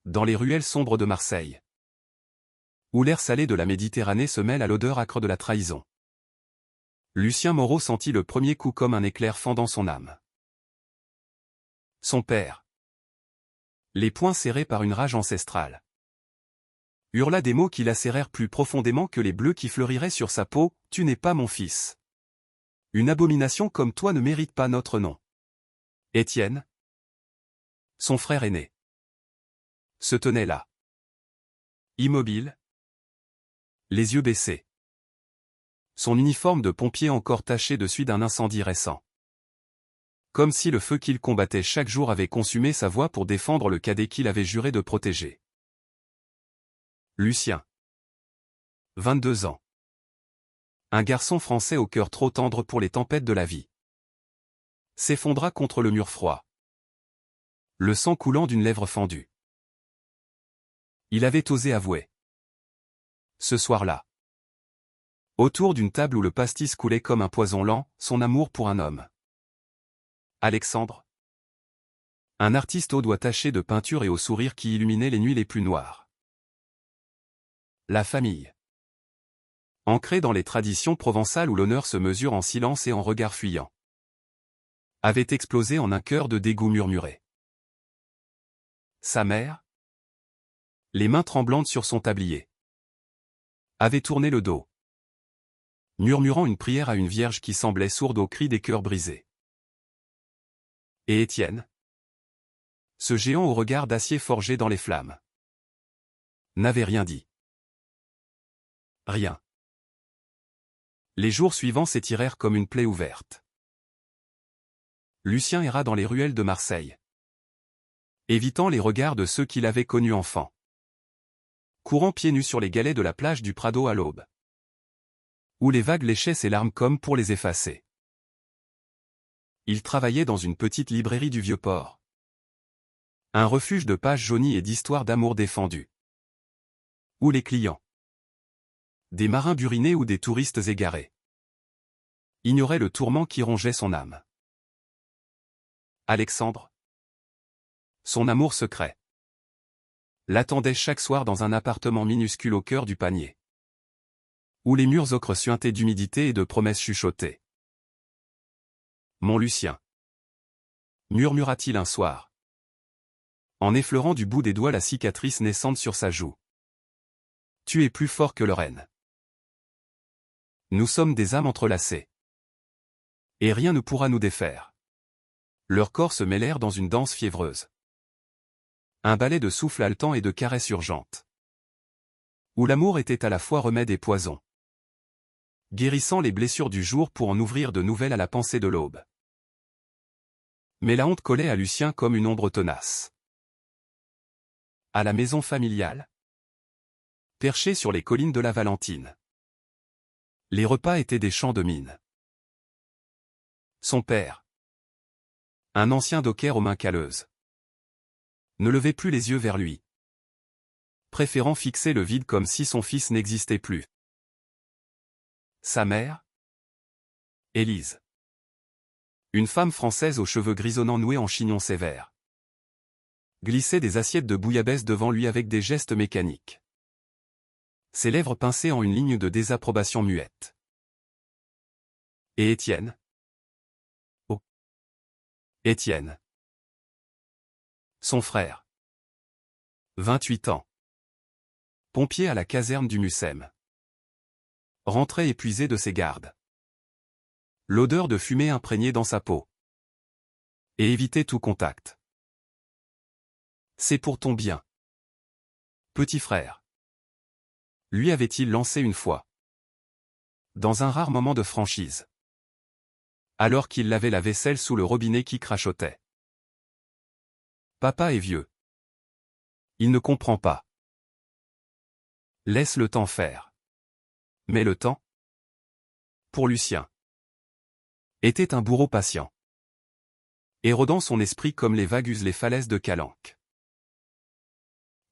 Dans les ruelles sombres de Marseille, où l'air salé de la Méditerranée se mêle à l'odeur âcre de la trahison, Lucien Moreau sentit le premier coup comme un éclair fendant son âme. Son père, les poings serrés par une rage ancestrale, hurla des mots qui lacérèrent plus profondément que les bleus qui fleuriraient sur sa peau. « Tu n'es pas mon fils. Une abomination comme toi ne mérite pas notre nom. » Étienne, son frère aîné, se tenait là, immobile, les yeux baissés, son uniforme de pompier encore taché de suie d'un incendie récent. Comme si le feu qu'il combattait chaque jour avait consumé sa voix pour défendre le cadet qu'il avait juré de protéger. Lucien, 22 ans. Un garçon français au cœur trop tendre pour les tempêtes de la vie, s'effondra contre le mur froid, le sang coulant d'une lèvre fendue. Il avait osé avouer. Ce soir-là, autour d'une table où le pastis coulait comme un poison lent, son amour pour un homme. Alexandre, un artiste aux doigts tachés de peinture et au sourire qui illuminait les nuits les plus noires. La famille, ancrée dans les traditions provençales où l'honneur se mesure en silence et en regard fuyant, avait explosé en un chœur de dégoût murmuré. Sa mère, les mains tremblantes sur son tablier, avait tourné le dos, murmurant une prière à une vierge qui semblait sourde aux cris des cœurs brisés. Et Étienne, ce géant au regard d'acier forgé dans les flammes, n'avait rien dit. Rien. Les jours suivants s'étirèrent comme une plaie ouverte. Lucien erra dans les ruelles de Marseille, évitant les regards de ceux qu'il avait connus enfant, courant pieds nus sur les galets de la plage du Prado à l'aube, où les vagues léchaient ses larmes comme pour les effacer. Il travaillait dans une petite librairie du Vieux-Port, un refuge de pages jaunies et d'histoires d'amour défendues, où les clients, des marins burinés ou des touristes égarés, ignoraient le tourment qui rongeait son âme. Alexandre, son amour secret, l'attendait chaque soir dans un appartement minuscule au cœur du panier, où les murs ocre suintaient d'humidité et de promesses chuchotées. « Mon Lucien » murmura-t-il un soir, en effleurant du bout des doigts la cicatrice naissante sur sa joue. « Tu es plus fort que le renne. Nous sommes des âmes entrelacées, et rien ne pourra nous défaire. » Leurs corps se mêlèrent dans une danse fiévreuse, un ballet de souffles haletants et de caresses urgentes, où l'amour était à la fois remède et poison, guérissant les blessures du jour pour en ouvrir de nouvelles à la pensée de l'aube. Mais la honte collait à Lucien comme une ombre tenace. À la maison familiale, perchée sur les collines de la Valentine, les repas étaient des champs de mine. Son père, un ancien docker aux mains calleuses, ne levait plus les yeux vers lui, préférant fixer le vide comme si son fils n'existait plus. Sa mère, Élise, une femme française aux cheveux grisonnants noués en chignon sévère, glissait des assiettes de bouillabaisse devant lui avec des gestes mécaniques, ses lèvres pincées en une ligne de désapprobation muette. Et Étienne? Oh, Étienne, son frère, 28 ans, pompier à la caserne du Mucem, rentrait épuisé de ses gardes, l'odeur de fumée imprégnée dans sa peau, et évitait tout contact. « C'est pour ton bien, petit frère » lui avait-il lancé une fois, dans un rare moment de franchise, alors qu'il lavait la vaisselle sous le robinet qui crachotait. Papa est vieux. Il ne comprend pas. Laisse le temps faire. Mais le temps, pour Lucien, était un bourreau patient, érodant son esprit comme les vagues usent les falaises de Calanque.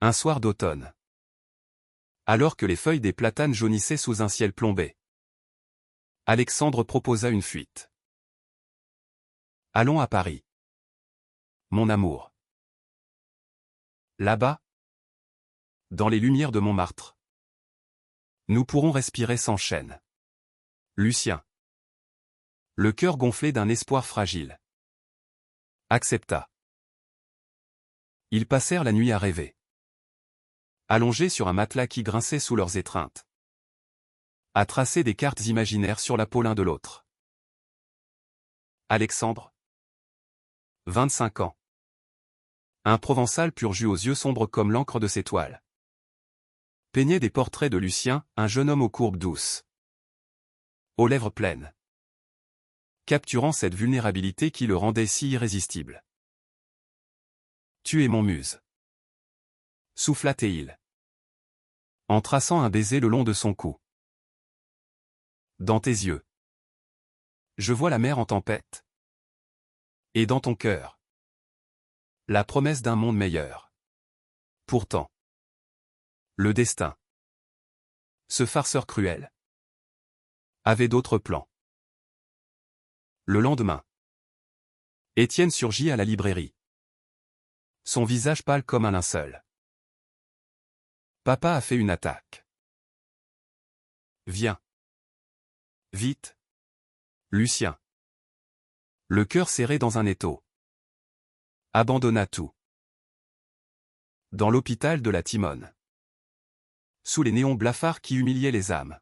Un soir d'automne, alors que les feuilles des platanes jaunissaient sous un ciel plombé, Alexandre proposa une fuite. « Allons à Paris. Mon amour. Là-bas, Dans les lumières de Montmartre. Nous pourrons respirer sans chaîne. Lucien. Le cœur gonflé d'un espoir fragile. Accepta. Ils passèrent la nuit à rêver. Allongés sur un matelas qui grinçait sous leurs étreintes. À tracer des cartes imaginaires sur la peau l'un de l'autre. Alexandre. 25 ans. Un Provençal pur jus aux yeux sombres comme l'encre de ses toiles. Peignait des portraits de Lucien, un jeune homme aux courbes douces. Aux lèvres pleines. Capturant cette vulnérabilité qui le rendait si irrésistible. Tu es mon muse. Souffla-t-il. En traçant un baiser le long de son cou. Dans tes yeux. Je vois la mer en tempête. Et dans ton cœur. La promesse d'un monde meilleur. Pourtant. Le destin. Ce farceur cruel. Avait d'autres plans. Le lendemain. Étienne surgit à la librairie. Son visage pâle comme un linceul. Papa a fait une attaque. Viens. Vite. Lucien. Le cœur serré dans un étau. Abandonna tout. Dans l'hôpital de la Timone. Sous les néons blafards qui humiliaient les âmes.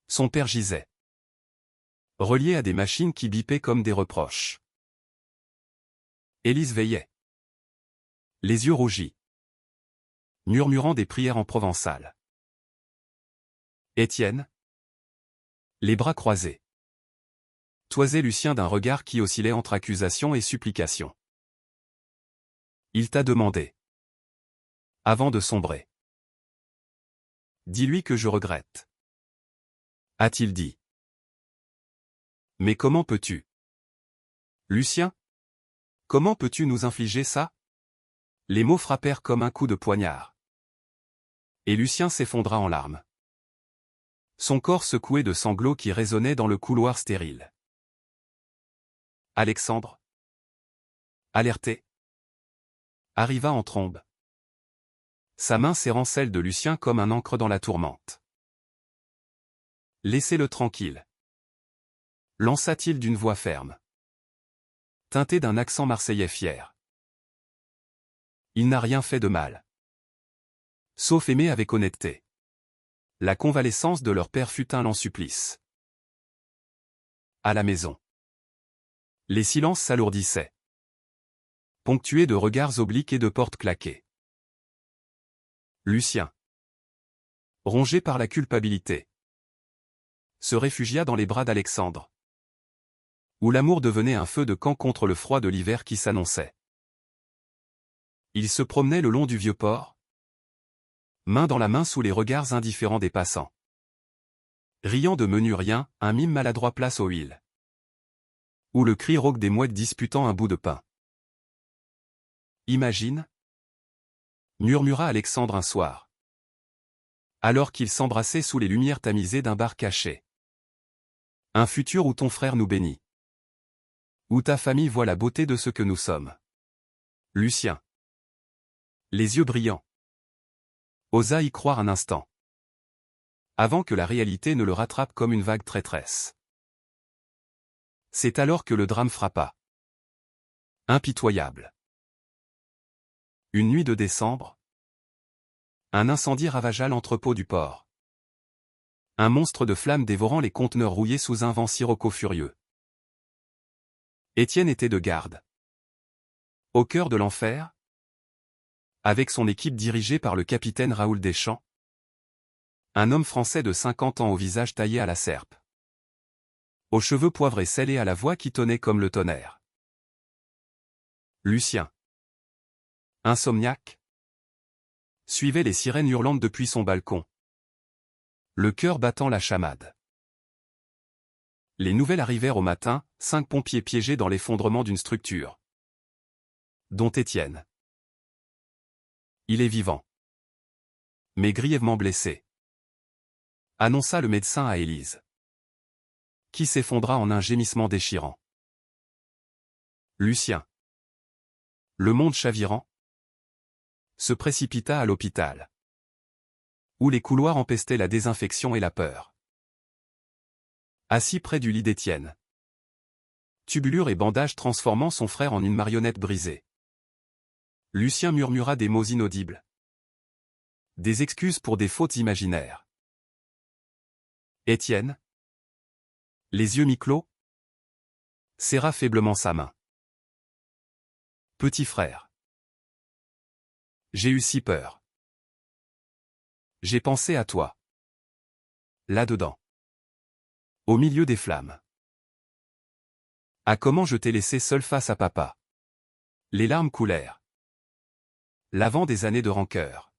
Son père gisait. Relié à des machines qui bipaient comme des reproches. Élise veillait. Les yeux rougis. Murmurant des prières en provençal. Étienne. Les bras croisés. Toisait Lucien d'un regard qui oscillait entre accusation et supplication. Il t'a demandé. Avant de sombrer. Dis-lui que je regrette. A-t-il dit. Mais comment peux-tu? Lucien? Comment peux-tu nous infliger ça? Les mots frappèrent comme un coup de poignard. Et Lucien s'effondra en larmes. Son corps secoué de sanglots qui résonnaient dans le couloir stérile. Alexandre. Alerté. Arriva en trombe. Sa main serrant celle de Lucien comme un ancre dans la tourmente. Laissez-le tranquille. Lança-t-il d'une voix ferme. Teintée d'un accent marseillais fier. Il n'a rien fait de mal. Sauf aimer avec honnêteté. La convalescence de leur père fut un lent supplice. À la maison. Les silences s'alourdissaient. Ponctués de regards obliques et de portes claquées. Lucien. Rongé par la culpabilité. Se réfugia dans les bras d'Alexandre. Où l'amour devenait un feu de camp contre le froid de l'hiver qui s'annonçait. Il se promenait le long du vieux port. Main dans la main sous les regards indifférents des passants. Riant de menu rien, un mime maladroit place aux huiles. Ou le cri rauque des mouettes disputant un bout de pain. Imagine, murmura Alexandre un soir. Alors qu'ils s'embrassaient sous les lumières tamisées d'un bar caché. Un futur où ton frère nous bénit. Où ta famille voit la beauté de ce que nous sommes. Lucien. Les yeux brillants. Osa y croire un instant. Avant que la réalité ne le rattrape comme une vague traîtresse. C'est alors que le drame frappa. Impitoyable. Une nuit de décembre. Un incendie ravagea l'entrepôt du port. Un monstre de flammes dévorant les conteneurs rouillés sous un vent sirocco furieux. Étienne était de garde. Au cœur de l'enfer. Avec son équipe dirigée par le capitaine Raoul Deschamps. Un homme français de 50 ans au visage taillé à la serpe. Aux cheveux poivrés scellés à la voix qui tonnait comme le tonnerre. Lucien. Insomniaque. Suivait les sirènes hurlantes depuis son balcon. Le cœur battant la chamade. Les nouvelles arrivèrent au matin, 5 pompiers piégés dans l'effondrement d'une structure. Dont Étienne. Il est vivant. Mais grièvement blessé. Annonça le médecin à Élise. Qui s'effondra en un gémissement déchirant. Lucien. Le monde chavirant. se précipita à l'hôpital, où les couloirs empestaient la désinfection et la peur. Assis près du lit d'Étienne, tubulure et bandages transformant son frère en une marionnette brisée, Lucien murmura des mots inaudibles. Des excuses pour des fautes imaginaires. Étienne, les yeux mi-clos, serra faiblement sa main. Petit frère. J'ai eu si peur. J'ai pensé à toi. Là-dedans. Au milieu des flammes. À comment je t'ai laissé seul face à papa. Les larmes coulèrent, lavant des années de rancœur.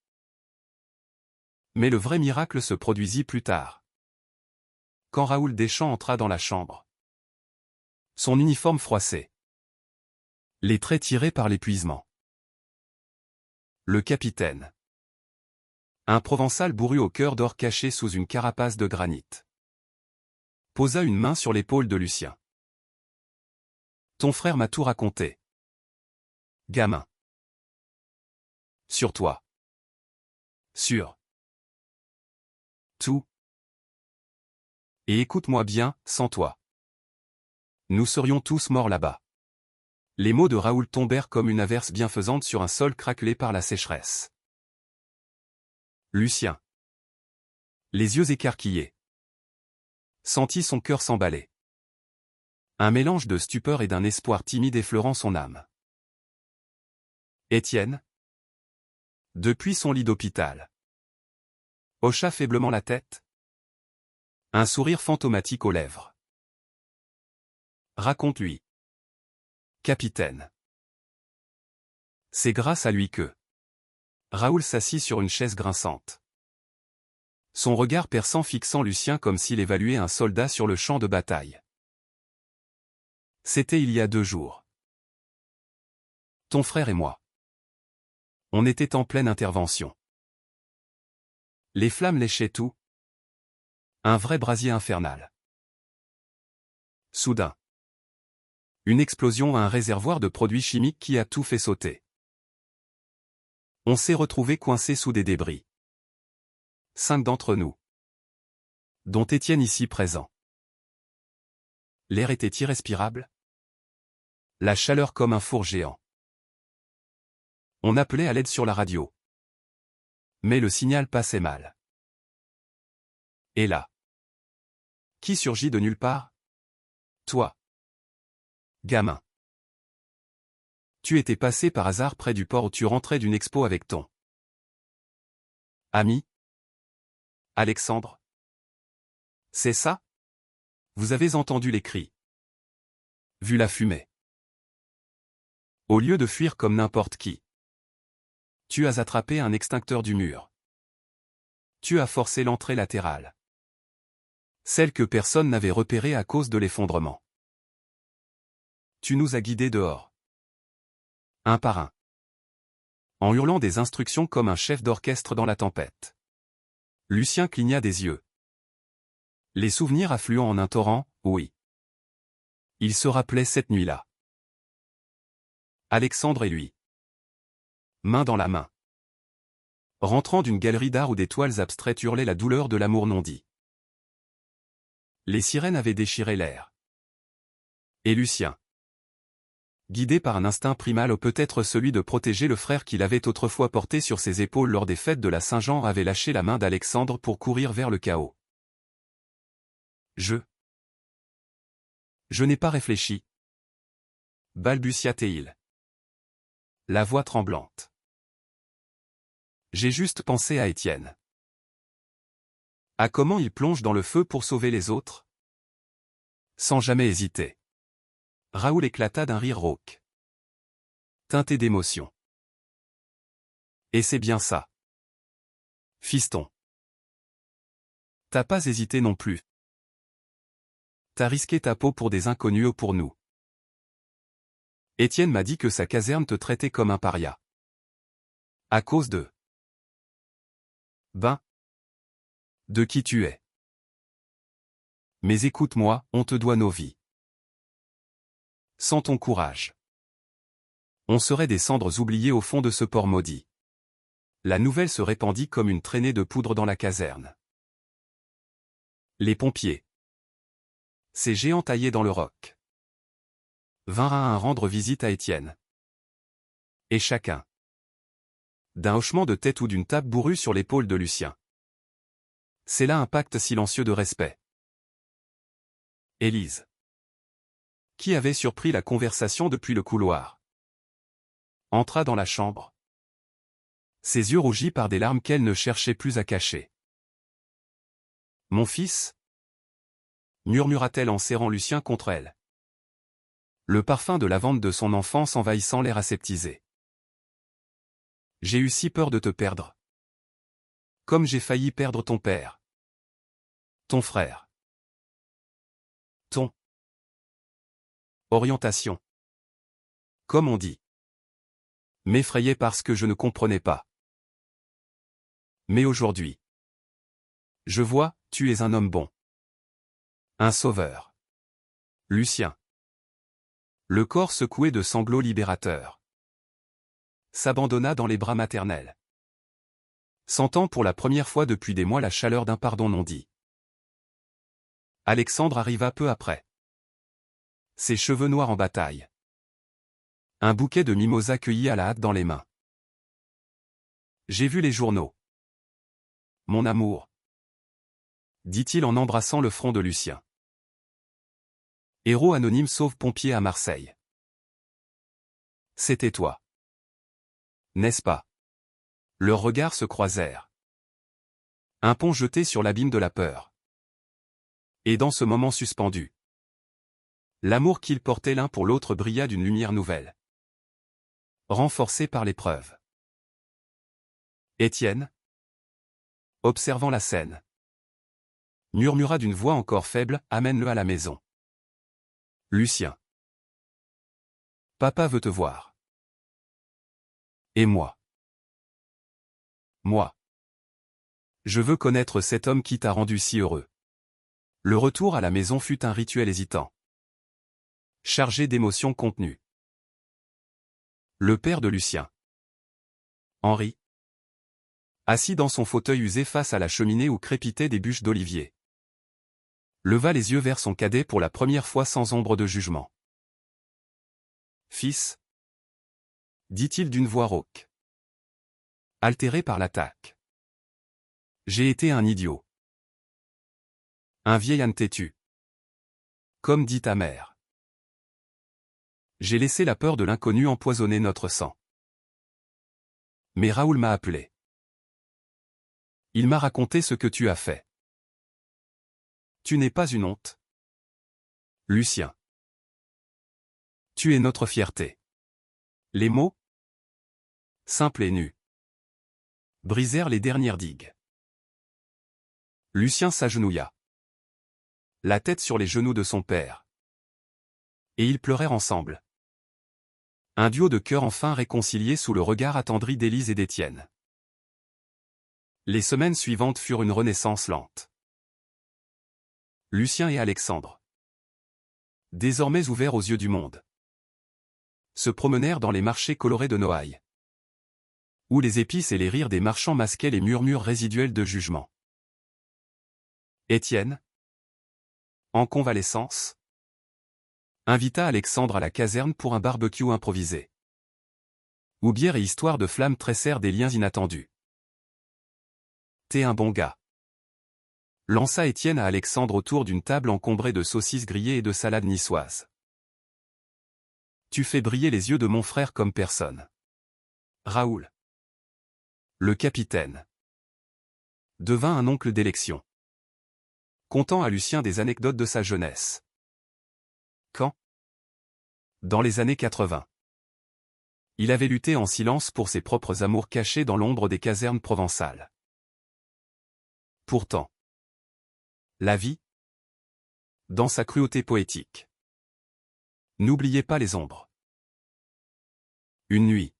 Mais le vrai miracle se produisit plus tard. Quand Raoul Deschamps entra dans la chambre. Son uniforme froissé. Les traits tirés par l'épuisement. Le capitaine. Un Provençal bourru au cœur d'or caché sous une carapace de granit. Posa une main sur l'épaule de Lucien. Ton frère m'a tout raconté. Gamin. Sur toi. Sur. Tout. Et écoute-moi bien, sans toi. Nous serions tous morts là-bas. Les mots de Raoul tombèrent comme une averse bienfaisante sur un sol craquelé par la sécheresse. Lucien. Les yeux écarquillés. Sentit son cœur s'emballer. Un mélange de stupeur et d'un espoir timide effleurant son âme. Étienne. Depuis son lit d'hôpital. Hocha faiblement la tête. Un sourire fantomatique aux lèvres. Raconte-lui. Capitaine. C'est grâce à lui que... Raoul s'assit sur une chaise grinçante. Son regard perçant fixant Lucien comme s'il évaluait un soldat sur le champ de bataille. C'était il y a 2 jours. Ton frère et moi. On était en pleine intervention. Les flammes léchaient tout. Un vrai brasier infernal. Soudain. Une explosion à un réservoir de produits chimiques qui a tout fait sauter. On s'est retrouvés coincés sous des débris. 5 d'entre nous. Dont Étienne ici présent. L'air était irrespirable. La chaleur comme un four géant. On appelait à l'aide sur la radio. Mais le signal passait mal. Et là. Qui surgit de nulle part? Toi. Gamin. Tu étais passé par hasard près du port où tu rentrais d'une expo avec ton ami Alexandre. C'est ça? Vous avez entendu les cris. Vu la fumée. Au lieu de fuir comme n'importe qui. Tu as attrapé un extincteur du mur. Tu as forcé l'entrée latérale. Celle que personne n'avait repérée à cause de l'effondrement. Tu nous as guidés dehors. Un par un. En hurlant des instructions comme un chef d'orchestre dans la tempête. Lucien cligna des yeux. Les souvenirs affluant en un torrent, oui. Il se rappelait cette nuit-là. Alexandre et lui. Main dans la main. Rentrant d'une galerie d'art où des toiles abstraites hurlaient la douleur de l'amour non dit. Les sirènes avaient déchiré l'air. Et Lucien. Guidé par un instinct primal ou peut-être celui de protéger le frère qu'il avait autrefois porté sur ses épaules lors des fêtes de la Saint-Jean, avait lâché la main d'Alexandre pour courir vers le chaos. Je n'ai pas réfléchi. Balbutia-t-il. La voix tremblante. J'ai juste pensé à Étienne. À comment il plonge dans le feu pour sauver les autres? Sans jamais hésiter. Raoul éclata d'un rire rauque. Teinté d'émotion. Et c'est bien ça. Fiston. T'as pas hésité non plus. T'as risqué ta peau pour des inconnus ou pour nous. Étienne m'a dit que sa caserne te traitait comme un paria. À cause de... Ben. De qui tu es. Mais écoute-moi, on te doit nos vies. Sans ton courage. On serait des cendres oubliées au fond de ce port maudit. La nouvelle se répandit comme une traînée de poudre dans la caserne. Les pompiers. Ces géants taillés dans le roc vinrent rendre visite à Étienne. Et chacun, d'un hochement de tête ou d'une tape bourrue sur l'épaule de Lucien. C'est là un pacte silencieux de respect. Élise, qui avait surpris la conversation depuis le couloir, entra dans la chambre. Ses yeux rougis par des larmes qu'elle ne cherchait plus à cacher. « Mon fils » murmura-t-elle en serrant Lucien contre elle. Le parfum de lavande de son enfance envahissant l'air aseptisé. « J'ai eu si peur de te perdre. Comme j'ai failli perdre ton père. Ton frère. Ton orientation. Comme on dit. M'effrayait parce que je ne comprenais pas. Mais aujourd'hui, je vois, tu es un homme bon. Un sauveur. Lucien. Le corps secoué de sanglots libérateurs, s'abandonna dans les bras maternels. Sentant pour la première fois depuis des mois la chaleur d'un pardon non dit. Alexandre arriva peu après. Ses cheveux noirs en bataille. Un bouquet de mimosas cueillis à la hâte dans les mains. J'ai vu les journaux. Mon amour, dit-il en embrassant le front de Lucien. Héros anonyme sauve-pompier à Marseille. C'était toi. N'est-ce pas? Leurs regards se croisèrent. Un pont jeté sur l'abîme de la peur. Et dans ce moment suspendu, l'amour qu'ils portaient l'un pour l'autre brilla d'une lumière nouvelle, renforcée par l'épreuve. Étienne, observant la scène, murmura d'une voix encore faible, « Amène-le à la maison. » Lucien. Papa veut te voir. Et moi. Moi. Je veux connaître cet homme qui t'a rendu si heureux. Le retour à la maison fut un rituel hésitant, chargé d'émotions contenues. Le père de Lucien, Henri, assis dans son fauteuil usé face à la cheminée où crépitaient des bûches d'olivier, leva les yeux vers son cadet pour la première fois sans ombre de jugement. « Fils, » dit-il d'une voix rauque, altéré par l'attaque. « J'ai été un idiot. Un vieil âne têtu. Comme dit ta mère. J'ai laissé la peur de l'inconnu empoisonner notre sang. Mais Raoul m'a appelé. Il m'a raconté ce que tu as fait. Tu n'es pas une honte. Lucien. Tu es notre fierté. » Les mots, simples et nus, brisèrent les dernières digues. Lucien s'agenouilla, la tête sur les genoux de son père. Et ils pleurèrent ensemble. Un duo de cœur enfin réconcilié sous le regard attendri d'Élise et d'Étienne. Les semaines suivantes furent une renaissance lente. Lucien et Alexandre, désormais ouverts aux yeux du monde, se promenèrent dans les marchés colorés de Noailles, où les épices et les rires des marchands masquaient les murmures résiduels de jugement. Étienne, en convalescence, invita Alexandre à la caserne pour un barbecue improvisé, où bière et histoire de flammes tressèrent des liens inattendus. « T'es un bon gars », lança Étienne à Alexandre autour d'une table encombrée de saucisses grillées et de salades niçoises. « Tu fais briller les yeux de mon frère comme personne. » Raoul, le capitaine, devint un oncle d'élection, contant à Lucien des anecdotes de sa jeunesse. Quand, dans les années 80, il avait lutté en silence pour ses propres amours cachés dans l'ombre des casernes provençales. Pourtant, la vie, dans sa cruauté poétique, n'oubliez pas les ombres. Une nuit,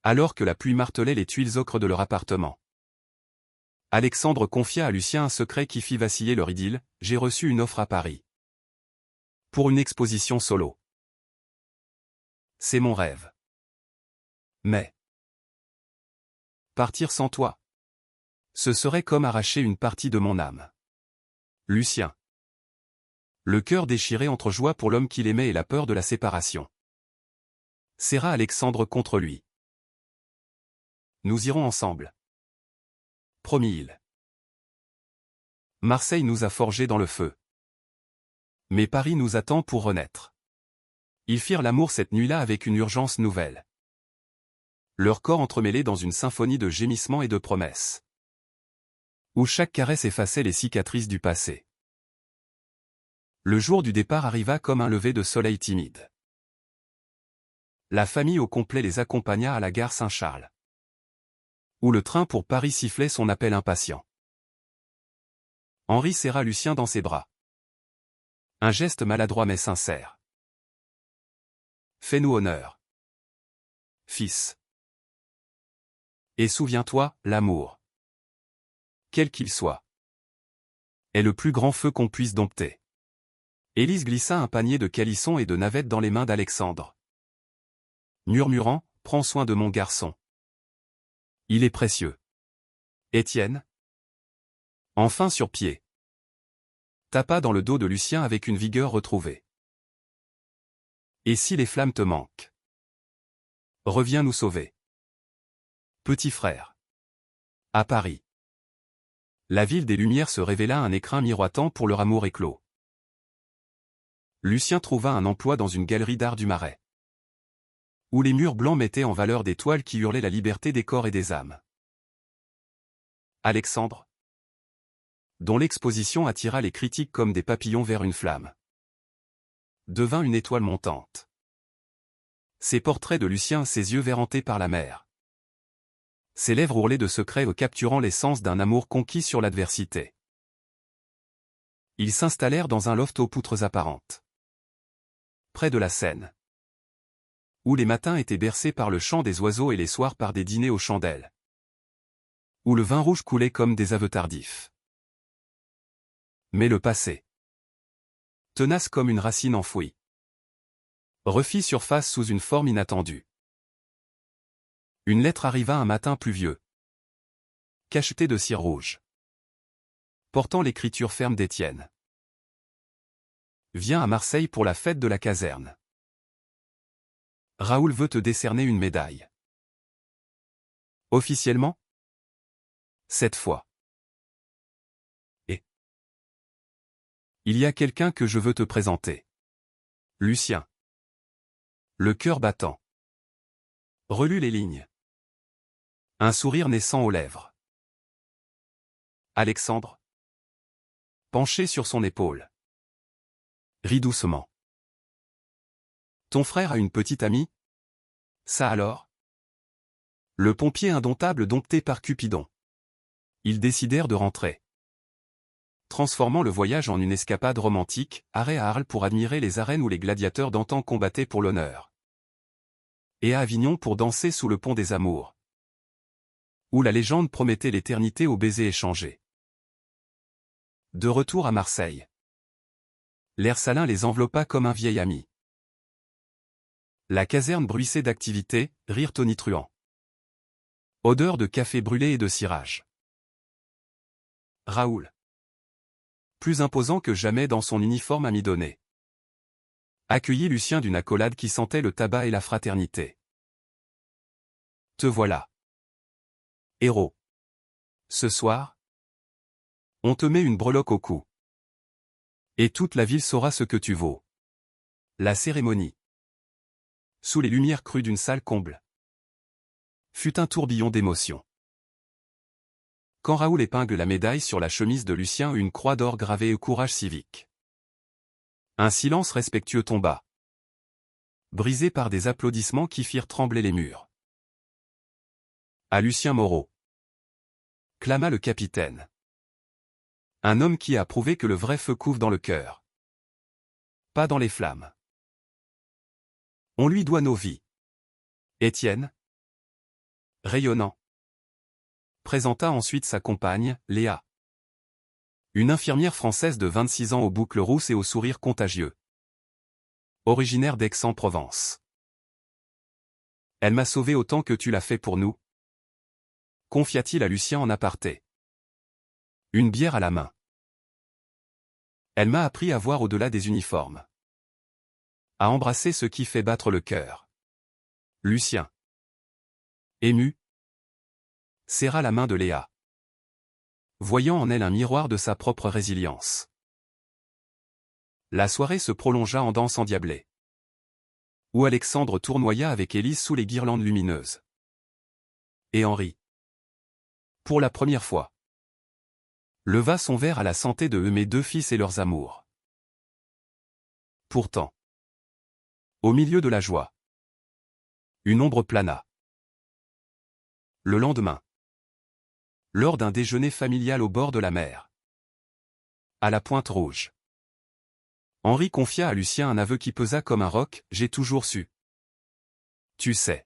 alors que la pluie martelait les tuiles ocres de leur appartement, Alexandre confia à Lucien un secret qui fit vaciller leur idylle. « J'ai reçu une offre à Paris. Pour une exposition solo. C'est mon rêve. Mais Partir sans toi. Ce serait comme arracher une partie de mon âme. Lucien. Le cœur déchiré entre joie pour l'homme qu'il aimait et la peur de la séparation. Serra Alexandre contre lui. Nous irons ensemble. Promit-il. Marseille nous a forgés dans le feu. Mais Paris nous attend pour renaître. Ils firent l'amour cette nuit-là avec une urgence nouvelle. Leurs corps entremêlés dans une symphonie de gémissements et de promesses. Où chaque caresse effaçait les cicatrices du passé. Le jour du départ arriva comme un lever de soleil timide. La famille au complet les accompagna à la gare Saint-Charles. Où le train pour Paris sifflait son appel impatient. Henri serra Lucien dans ses bras. Un geste maladroit mais sincère. Fais-nous honneur. Fils. Et souviens-toi, l'amour, quel qu'il soit, est le plus grand feu qu'on puisse dompter. Élise glissa un panier de calissons et de navettes dans les mains d'Alexandre. Murmurant, prends soin de mon garçon. Il est précieux. Étienne. Enfin sur pied. Tapa dans le dos de Lucien avec une vigueur retrouvée. Et si les flammes te manquent? Reviens nous sauver. Petit frère. À Paris. La ville des Lumières se révéla un écrin miroitant pour leur amour éclos. Lucien trouva un emploi dans une galerie d'art du Marais. Où les murs blancs mettaient en valeur des toiles qui hurlaient la liberté des corps et des âmes. Alexandre, dont l'exposition attira les critiques comme des papillons vers une flamme, devint une étoile montante. Ses portraits de Lucien, ses yeux verrantés par la mer. Ses lèvres ourlaient de secrets capturant l'essence d'un amour conquis sur l'adversité. Ils s'installèrent dans un loft aux poutres apparentes. Près de la Seine. Où les matins étaient bercés par le chant des oiseaux et les soirs par des dîners aux chandelles. Où le vin rouge coulait comme des aveux tardifs. Mais le passé, tenace comme une racine enfouie, refit surface sous une forme inattendue. Une lettre arriva un matin pluvieux, cachetée de cire rouge, portant l'écriture ferme d'Étienne. Viens à Marseille pour la fête de la caserne. Raoul veut te décerner une médaille. Officiellement? Cette fois. Et il y a quelqu'un que je veux te présenter. Lucien. Le cœur battant. Relut les lignes. Un sourire naissant aux lèvres. Alexandre. Penché sur son épaule. Rit doucement. Ton frère a une petite amie? Ça alors? Le pompier indomptable dompté par Cupidon. Ils décidèrent de rentrer. Transformant le voyage en une escapade romantique, arrêt à Arles pour admirer les arènes où les gladiateurs d'antan combattaient pour l'honneur. Et à Avignon pour danser sous le pont des Amours. Où la légende promettait l'éternité aux baisers échangés. De retour à Marseille. L'air salin les enveloppa comme un vieil ami. La caserne bruissait d'activité, rire tonitruant. Odeur de café brûlé et de cirage. Raoul. Plus imposant que jamais dans son uniforme amidonné. Accueillit Lucien d'une accolade qui sentait le tabac et la fraternité. Te voilà. Héros. Ce soir, on te met une breloque au cou. Et toute la ville saura ce que tu vaux. La cérémonie, sous les lumières crues d'une salle comble, fut un tourbillon d'émotions. Quand Raoul épingle la médaille sur la chemise de Lucien, une croix d'or gravée au courage civique. Un silence respectueux tomba, brisé par des applaudissements qui firent trembler les murs. À Lucien Moreau, clama le capitaine. Un homme qui a prouvé que le vrai feu couve dans le cœur, pas dans les flammes. On lui doit nos vies. Étienne, rayonnant, présenta ensuite sa compagne, Léa. Une infirmière française de 26 ans aux boucles rousses et au sourire contagieux. Originaire d'Aix-en-Provence. Elle m'a sauvé autant que tu l'as fait pour nous. confia-t-il à Lucien en aparté. Une bière à la main. Elle m'a appris à voir au-delà des uniformes. À embrasser ce qui fait battre le cœur. Lucien, ému, serra la main de Léa, voyant en elle un miroir de sa propre résilience. La soirée se prolongea en danse endiablée, où Alexandre tournoya avec Élise sous les guirlandes lumineuses. Et Henri, pour la première fois, leva son verre à la santé de mes deux fils et leurs amours. Pourtant, au milieu de la joie, une ombre plana. Le lendemain, lors d'un déjeuner familial au bord de la mer, à la Pointe Rouge, Henri confia à Lucien un aveu qui pesa comme un roc. J'ai toujours su. Tu sais.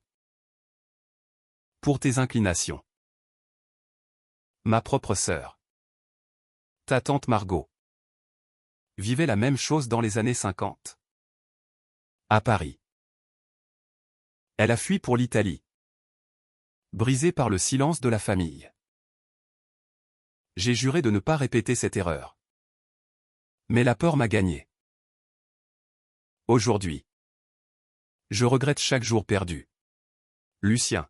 Pour tes inclinations. Ma propre sœur, ta tante Margot, vivait la même chose dans les années 50. À Paris. Elle a fui pour l'Italie, brisée par le silence de la famille. J'ai juré de ne pas répéter cette erreur. Mais la peur m'a gagné. Aujourd'hui, je regrette chaque jour perdu. Lucien,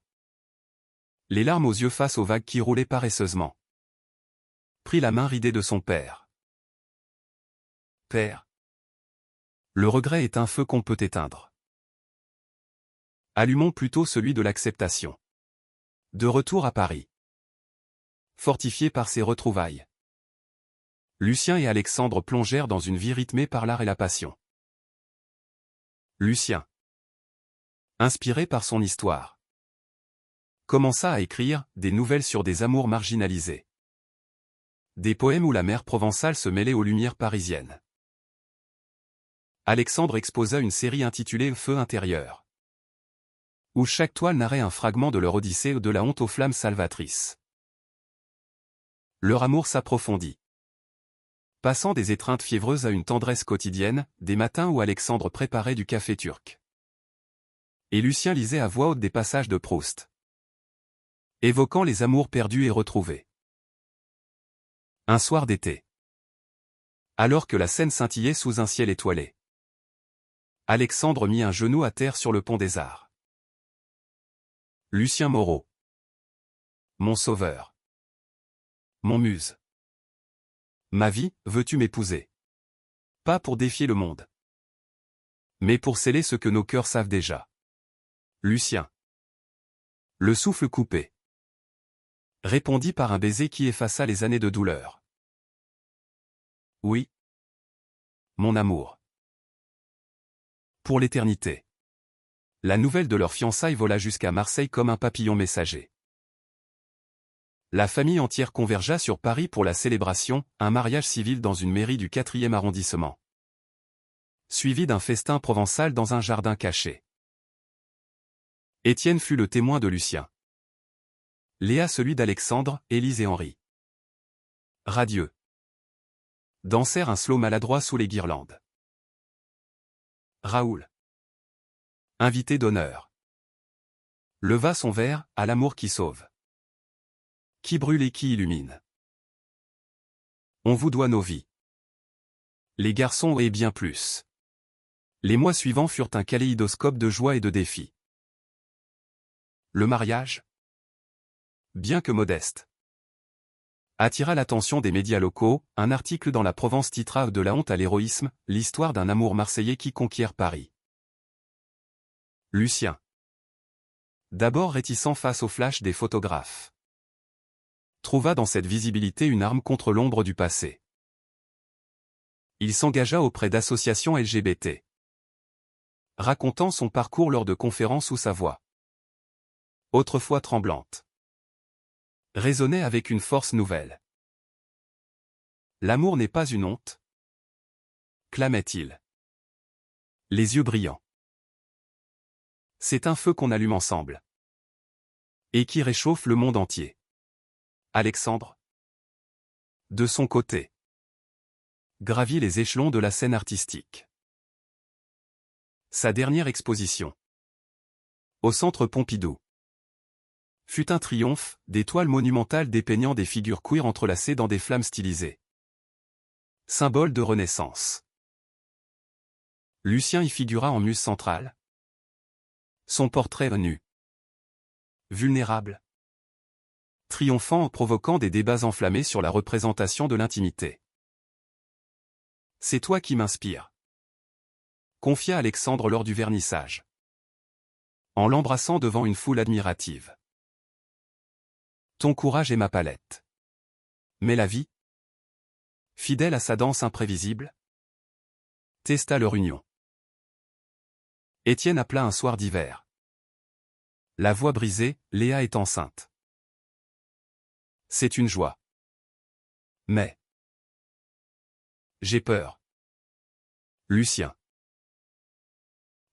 les larmes aux yeux face aux vagues qui roulaient paresseusement, prit la main ridée de son père. Père, le regret est un feu qu'on peut éteindre. Allumons plutôt celui de l'acceptation. De retour à Paris, fortifié par ses retrouvailles, Lucien et Alexandre plongèrent dans une vie rythmée par l'art et la passion. Lucien, inspiré par son histoire, commença à écrire des nouvelles sur des amours marginalisés. Des poèmes où la mer provençale se mêlait aux lumières parisiennes. Alexandre exposa une série intitulée Feu intérieur, où chaque toile narrait un fragment de leur odyssée ou de la honte aux flammes salvatrices. Leur amour s'approfondit, passant des étreintes fiévreuses à une tendresse quotidienne, des matins où Alexandre préparait du café turc, et Lucien lisait à voix haute des passages de Proust, évoquant les amours perdus et retrouvés. Un soir d'été, alors que la Seine scintillait sous un ciel étoilé, Alexandre mit un genou à terre sur le pont des Arts. Lucien Moreau. Mon sauveur. Mon muse. Ma vie, veux-tu m'épouser? Pas pour défier le monde, mais pour sceller ce que nos cœurs savent déjà. Lucien. Le souffle coupé, répondit par un baiser qui effaça les années de douleur. Oui. Mon amour. Pour l'éternité. La nouvelle de leur fiançailles vola jusqu'à Marseille comme un papillon messager. La famille entière convergea sur Paris pour la célébration, un mariage civil dans une mairie du 4e arrondissement, suivi d'un festin provençal dans un jardin caché. Étienne fut le témoin de Lucien. Léa celui d'Alexandre, Élise et Henri. Radieux dansèrent un slow maladroit sous les guirlandes. Raoul, invité d'honneur, leva son verre à l'amour qui sauve, qui brûle et qui illumine. On vous doit nos vies. Les garçons et bien plus. Les mois suivants furent un kaléidoscope de joie et de défis. Le mariage, bien que modeste, attira l'attention des médias locaux. Un article dans la Provence titra De la honte à l'héroïsme, l'histoire d'un amour marseillais qui conquiert Paris. Lucien, d'abord réticent face au flash des photographes, trouva dans cette visibilité une arme contre l'ombre du passé. Il s'engagea auprès d'associations LGBT, racontant son parcours lors de conférences où sa voix, autrefois tremblante, résonnait avec une force nouvelle. L'amour n'est pas une honte, clamait-il, les yeux brillants. C'est un feu qu'on allume ensemble, et qui réchauffe le monde entier. Alexandre, de son côté, gravit les échelons de la scène artistique. Sa dernière exposition, au Centre Pompidou, Fut un triomphe, des toiles monumentales dépeignant des figures queer entrelacées dans des flammes stylisées. Symbole de renaissance. Lucien y figura en muse centrale. Son portrait nu. Vulnérable. Triomphant en provoquant des débats enflammés sur la représentation de l'intimité. C'est toi qui m'inspires. Confia Alexandre lors du vernissage. En l'embrassant devant une foule admirative. Ton courage est ma palette. Mais la vie, fidèle à sa danse imprévisible, testa leur union. Étienne appela un soir d'hiver. La voix brisée, Léa est enceinte. C'est une joie. Mais j'ai peur. Lucien.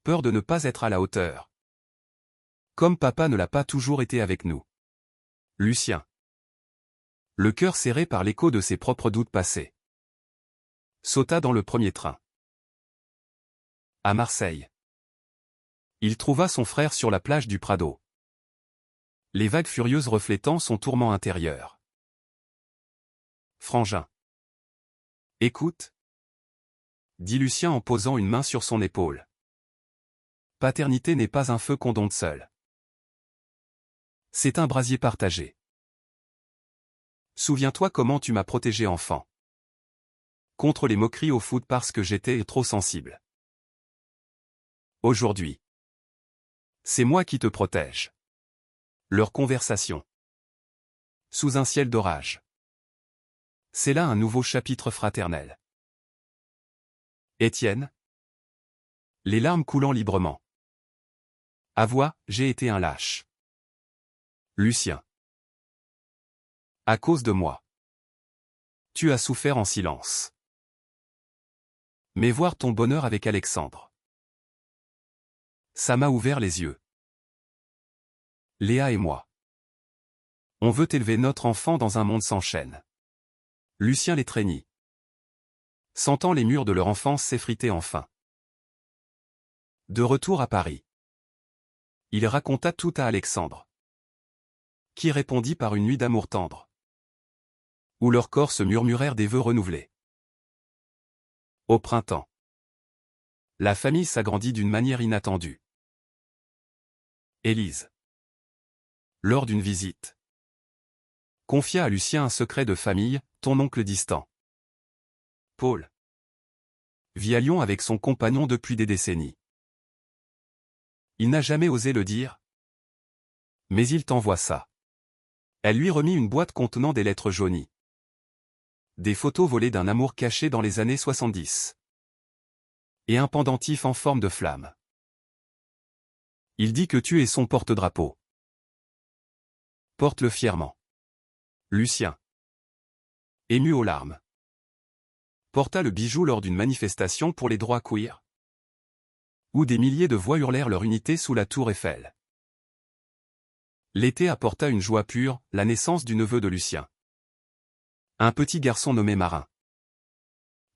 Peur de ne pas être à la hauteur. Comme papa ne l'a pas toujours été avec nous. Lucien. Le cœur serré par l'écho de ses propres doutes passés. Sauta dans le premier train. À Marseille. Il trouva son frère sur la plage du Prado. Les vagues furieuses reflétant son tourment intérieur. Frangin. Écoute, dit Lucien en posant une main sur son épaule. Paternité n'est pas un feu qu'on dompte seul. C'est un brasier partagé. Souviens-toi comment tu m'as protégé enfant. Contre les moqueries au foot parce que j'étais trop sensible. Aujourd'hui, c'est moi qui te protège. Leur conversation. Sous un ciel d'orage. C'est là un nouveau chapitre fraternel. Étienne. Les larmes coulant librement. Avoue, j'ai été un lâche. Lucien. À cause de moi. Tu as souffert en silence. Mais voir ton bonheur avec Alexandre. Ça m'a ouvert les yeux. Léa et moi. On veut élever notre enfant dans un monde sans chaîne. Lucien l'étreignit. Sentant les murs de leur enfance s'effriter enfin. De retour à Paris. Il raconta tout à Alexandre. Qui répondit par une nuit d'amour tendre. Où leurs corps se murmurèrent des vœux renouvelés. Au printemps. La famille s'agrandit d'une manière inattendue. Élise. Lors d'une visite. Confia à Lucien un secret de famille, ton oncle distant. Paul. Vit à Lyon avec son compagnon depuis des décennies. Il n'a jamais osé le dire. Mais il t'envoie ça. Elle lui remit une boîte contenant des lettres jaunies. Des photos volées d'un amour caché dans les années 70. Et un pendentif en forme de flamme. Il dit que tu es son porte-drapeau. Porte-le fièrement. Lucien. Ému aux larmes. Porta le bijou lors d'une manifestation pour les droits queer. Où des milliers de voix hurlèrent leur unité sous la tour Eiffel. L'été apporta une joie pure, la naissance du neveu de Lucien. Un petit garçon nommé Marin.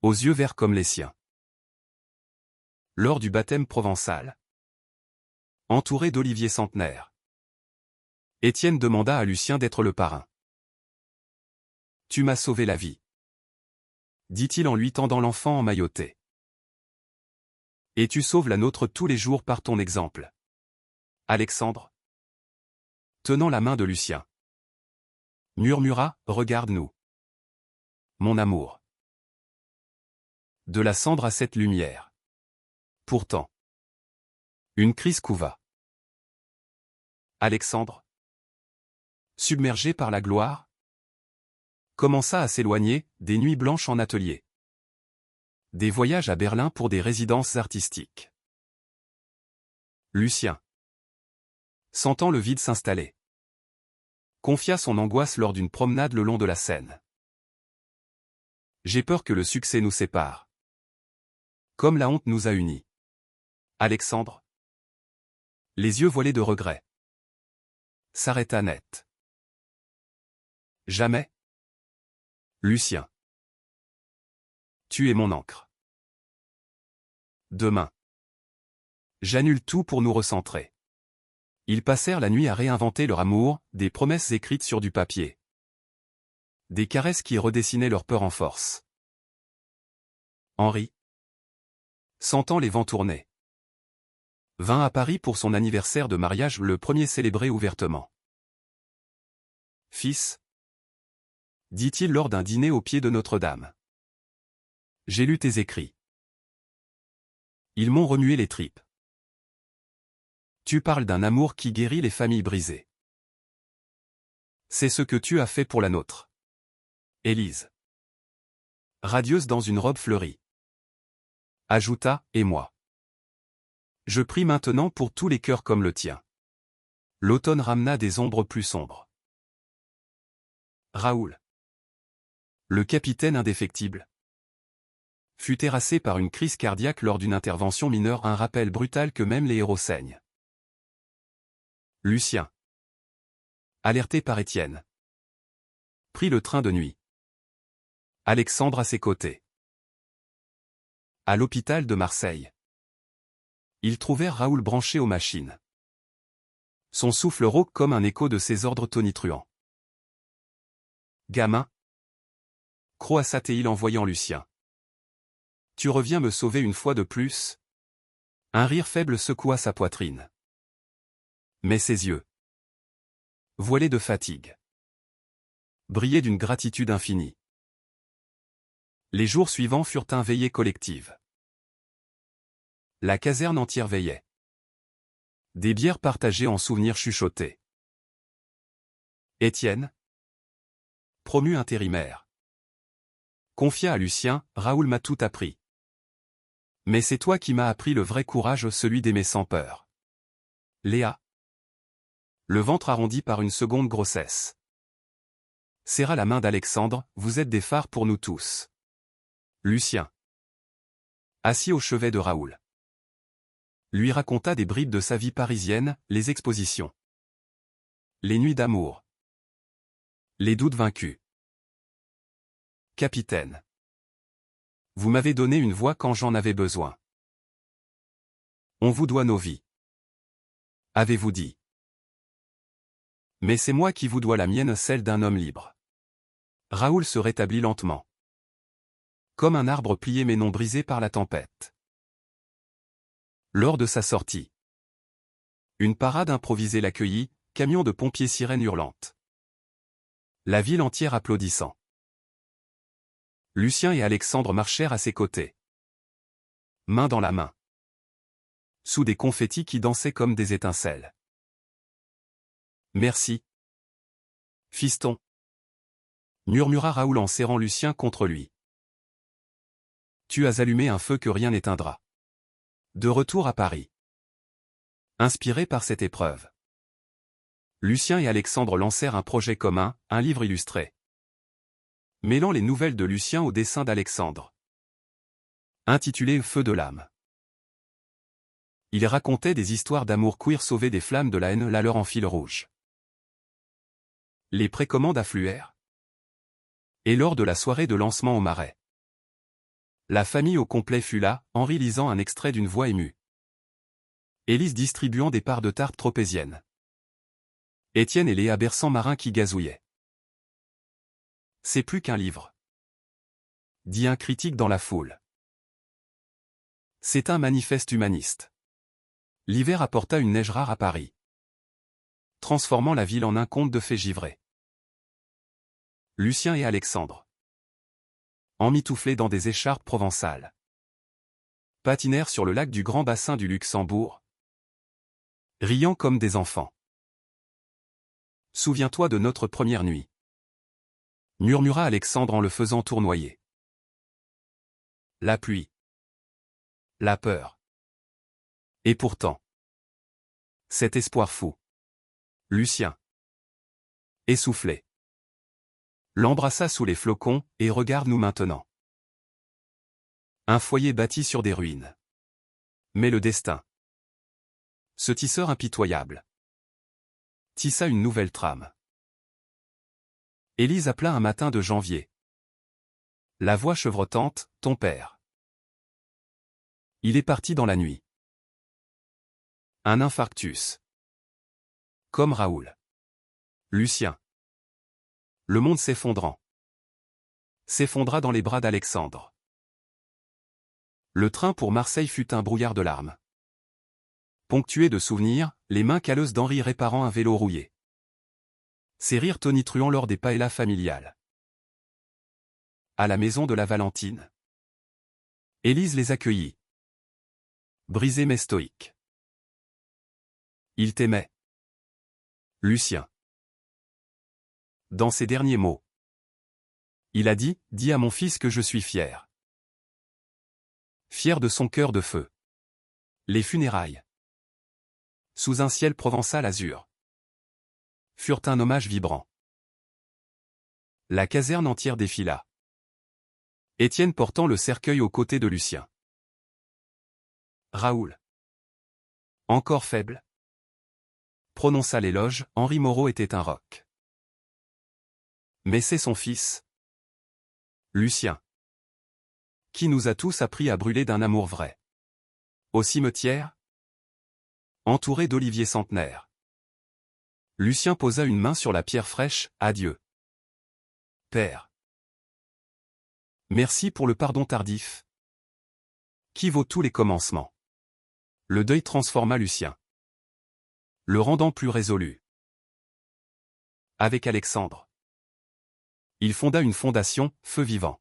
Aux yeux verts comme les siens. Lors du baptême provençal. Entouré d'oliviers centenaires. Étienne demanda à Lucien d'être le parrain. Tu m'as sauvé la vie. Dit-il en lui tendant l'enfant emmailloté. Et tu sauves la nôtre tous les jours par ton exemple. Alexandre. Tenant la main de Lucien. Murmura, regarde-nous. Mon amour. De la cendre à cette lumière. Pourtant. Une crise couva. Alexandre. Submergé par la gloire. Commença à s'éloigner, des nuits blanches en atelier. Des voyages à Berlin pour des résidences artistiques. Lucien. Sentant le vide s'installer. Confia son angoisse lors d'une promenade le long de la Seine. J'ai peur que le succès nous sépare. Comme la honte nous a unis. Alexandre. Les yeux voilés de regret. S'arrêta net. Jamais. Lucien. Tu es mon encre. Demain. J'annule tout pour nous recentrer. Ils passèrent la nuit à réinventer leur amour, des promesses écrites sur du papier. Des caresses qui redessinaient leur peur en force. Henri, sentant les vents tourner, vint à Paris pour son anniversaire de mariage, le premier célébré ouvertement. « Fils, dit-il lors d'un dîner au pied de Notre-Dame, j'ai lu tes écrits. Ils m'ont remué les tripes. Tu parles d'un amour qui guérit les familles brisées. C'est ce que tu as fait pour la nôtre. Élise, radieuse dans une robe fleurie, ajouta, et moi. Je prie maintenant pour tous les cœurs comme le tien. L'automne ramena des ombres plus sombres. Raoul, le capitaine indéfectible, fut terrassé par une crise cardiaque lors d'une intervention mineure, un rappel brutal que même les héros saignent. Lucien, alerté par Étienne, prit le train de nuit. Alexandre à ses côtés. À l'hôpital de Marseille, ils trouvèrent Raoul branché aux machines. Son souffle rauque comme un écho de ses ordres tonitruants. Gamin, croassa-t-il en voyant Lucien. Tu reviens me sauver une fois de plus? Un rire faible secoua sa poitrine. Mais ses yeux, voilés de fatigue, brillaient d'une gratitude infinie. Les jours suivants furent un veillée collective. La caserne entière veillait. Des bières partagées en souvenirs chuchotés. Étienne, promu intérimaire, confia à Lucien, Raoul m'a tout appris. Mais c'est toi qui m'as appris le vrai courage, celui d'aimer sans peur. Léa, le ventre arrondi par une seconde grossesse, serra la main d'Alexandre, vous êtes des phares pour nous tous. Lucien, assis au chevet de Raoul, lui raconta des bribes de sa vie parisienne, les expositions, les nuits d'amour, les doutes vaincus. Capitaine, vous m'avez donné une voix quand j'en avais besoin. On vous doit nos vies, avez-vous dit. Mais c'est moi qui vous dois la mienne, celle d'un homme libre. Raoul se rétablit lentement, comme un arbre plié mais non brisé par la tempête. Lors de sa sortie, une parade improvisée l'accueillit, camion de pompiers, sirène hurlante. La ville entière applaudissant. Lucien et Alexandre marchèrent à ses côtés, main dans la main, sous des confettis qui dansaient comme des étincelles. Merci, fiston, murmura Raoul en serrant Lucien contre lui. Tu as allumé un feu que rien n'éteindra. De retour à Paris, inspiré par cette épreuve, Lucien et Alexandre lancèrent un projet commun, un livre illustré, mêlant les nouvelles de Lucien aux dessins d'Alexandre, intitulé Feu de l'âme. Il racontait des histoires d'amour queer sauvées des flammes de la haine, la leur en fil rouge. Les précommandes affluèrent. Et lors de la soirée de lancement au Marais, la famille au complet fut là, Henri lisant un extrait d'une voix émue, Élise distribuant des parts de tarte tropéziennes, Étienne et Léa berçant Marin qui gazouillait. C'est plus qu'un livre, dit un critique dans la foule. C'est un manifeste humaniste. L'hiver apporta une neige rare à Paris, transformant la ville en un conte de fées givrées. Lucien et Alexandre, emmitouflés dans des écharpes provençales, patinèrent sur le lac du Grand Bassin du Luxembourg, riant comme des enfants. Souviens-toi de notre première nuit, murmura Alexandre en le faisant tournoyer. La pluie, la peur. Et pourtant, cet espoir fou. Lucien, essoufflé, l'embrassa sous les flocons, et regarde-nous maintenant. Un foyer bâti sur des ruines. Mais le destin, ce tisseur impitoyable, tissa une nouvelle trame. Élise appela un matin de janvier. La voix chevrotante, ton père. Il est parti dans la nuit. Un infarctus. Comme Raoul. Lucien. Le monde s'effondrant. S'effondra dans les bras d'Alexandre. Le train pour Marseille fut un brouillard de larmes. Ponctué de souvenirs, les mains calleuses d'Henri réparant un vélo rouillé. Ses rires tonitruants lors des paellas familiales. À la maison de la Valentine. Élise les accueillit. Brisé mais stoïque. Il t'aimait. Lucien. Dans ses derniers mots. Il a dit, dis à mon fils que je suis fier. Fier de son cœur de feu. Les funérailles. Sous un ciel provençal azur. Furent un hommage vibrant. La caserne entière défila. Étienne portant le cercueil aux côtés de Lucien. Raoul. Encore faible. Prononça l'éloge, Henri Moreau était un roc. Mais c'est son fils. Lucien. Qui nous a tous appris à brûler d'un amour vrai. Au cimetière. Entouré d'oliviers centenaires. Lucien posa une main sur la pierre fraîche, adieu. Père. Merci pour le pardon tardif. Qui vaut tous les commencements. Le deuil transforma Lucien. Le rendant plus résolu. Avec Alexandre. Il fonda une fondation, Feu Vivant.